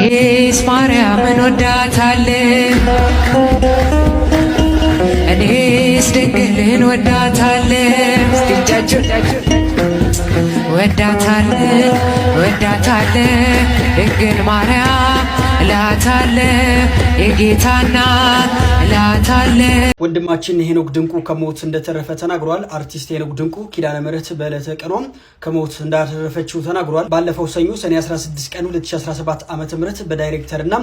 እኔስ ማርያምን ወዳታለሁ እኔስ ድንግልን ወዳታለሁ ወዳታለሁ ድንግል ማርያም እላታለሁ የጌታ እናት እላታለሁ። ወንድማችን ሄኖክ ድንቁ ከሞት እንደተረፈ ተናግሯል። አርቲስት ሄኖክ ድንቁ ኪዳነ ምሕረት በዕለተ ቀኗም ከሞት እንዳተረፈችው ተናግሯል። ባለፈው ሰኞ ሰኔ 16 ቀን 2017 ዓ.ም በዳይሬክተርና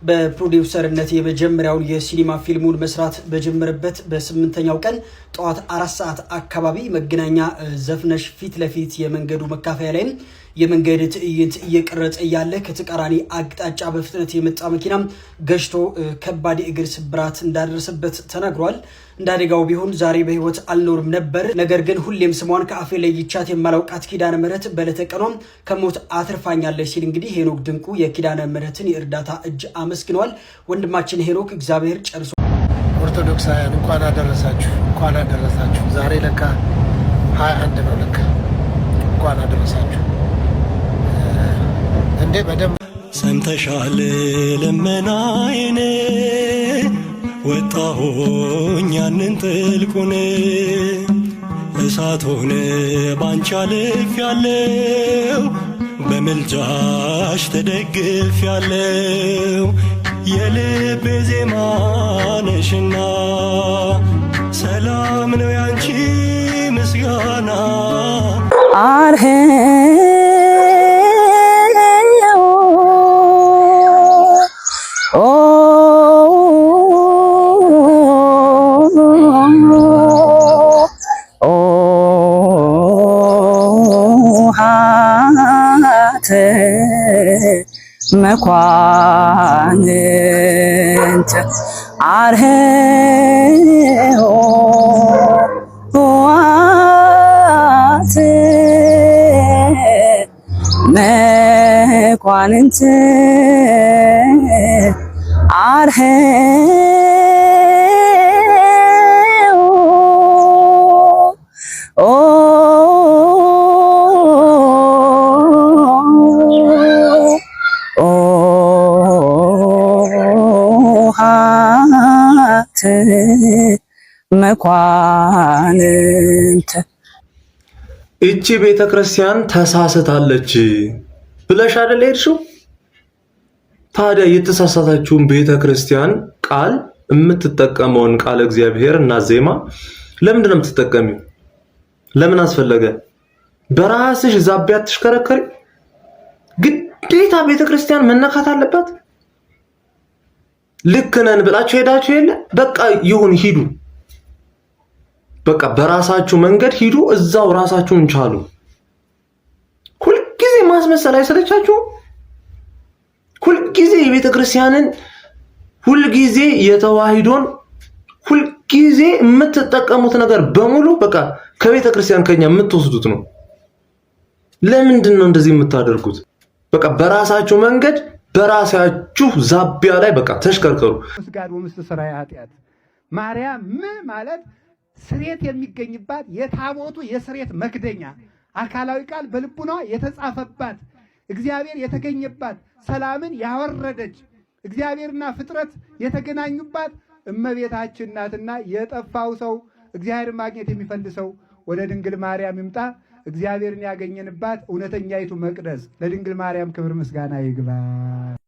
በፕሮዲውሰርነት የመጀመሪያውን የሲኒማ ፊልሙን መስራት በጀመረበት በ8ኛው ቀን ጠዋት 4 ሰዓት አካባቢ መገናኛ ዘፍነሽ ፊት ለፊት የመንገዱ መካፈያ ላይ የመንገድ ትዕይንት እየቀረጸ ያለ ከተቃራኒ አቅጣጫ በፍጥነት የመጣ መኪና ገጭቶ ከባድ የእግር ስብራት እንዳደረሰበት ተናግሯል። እንዳደጋው ቢሆን ዛሬ በህይወት አልኖርም ነበር፣ ነገር ግን ሁሌም ስሟን ከአፌ ለይቻት የማላውቃት ኪዳነ ምሕረት በዕለተ ቀኗም ከሞት አትርፋኛለች ሲል እንግዲህ ሄኖክ ድንቁ የኪዳነ ምሕረትን የእርዳታ እጅ አመስግኗል። ወንድማችን ሄኖክ እግዚአብሔር ጨርሶ ኦርቶዶክሳውያን እንኳን አደረሳችሁ። ዛሬ ለካ 21 ነው። ለካ እንኳን አደረሳችሁ። እንዴ በደም ሰምተሻል ልመናዬን ወጣሁኝ ያንን ጥልቁን እሳት ሆነ ባንቺ አልፌያለሁ በምልጃሽ ተደግፌያለሁ የልቤ ዜማ ነሽና ሰላም ነው ያንቺ ምስጋና መኳንንት አርኅዋት መኳንንት መኳንንት እቺ ቤተክርስቲያን ተሳስታለች ብለሽ አይደል ሄድሽው? ታዲያ የተሳሳታችሁን ቤተክርስቲያን ቃል የምትጠቀመውን ቃል እግዚአብሔር እና ዜማ ለምንድን ነው የምትጠቀሚው? ለምን አስፈለገ? በራስሽ ዛቢያ ተሽከረከሪ። ግዴታ ቤተክርስቲያን መነካት አለበት? ልክ ነን ብላችሁ ሄዳችሁ የለ በቃ ይሁን ሂዱ። በቃ በራሳችሁ መንገድ ሂዱ፣ እዛው ራሳችሁን ቻሉ። ሁልጊዜ ማስመሰል አይሰለቻችሁ? ሁልጊዜ የቤተክርስቲያንን ሁልጊዜ የተዋሂዶን ሁልጊዜ የምትጠቀሙት ነገር በሙሉ በቃ ከቤተክርስቲያን ከኛ የምትወስዱት ነው። ለምንድን ነው እንደዚህ የምታደርጉት? በቃ በራሳችሁ መንገድ በራሳችሁ ዛቢያ ላይ በቃ ተሽከርከሩ። ምስጋድ ወምስት ሰራይ ኃጢአት ማርያም ማለት ስሬት የሚገኝባት የታቦቱ የስሬት መክደኛ አካላዊ ቃል በልቡና የተጻፈባት እግዚአብሔር የተገኘባት ሰላምን ያወረደች እግዚአብሔርና ፍጥረት የተገናኙባት እመቤታችን ናትና የጠፋው ሰው እግዚአብሔር ማግኘት የሚፈልሰው ወደ ድንግል ማርያም ይምጣ። እግዚአብሔርን ያገኘንባት እውነተኛይቱ መቅደስ ለድንግል ማርያም ክብር ምስጋና ይግባ።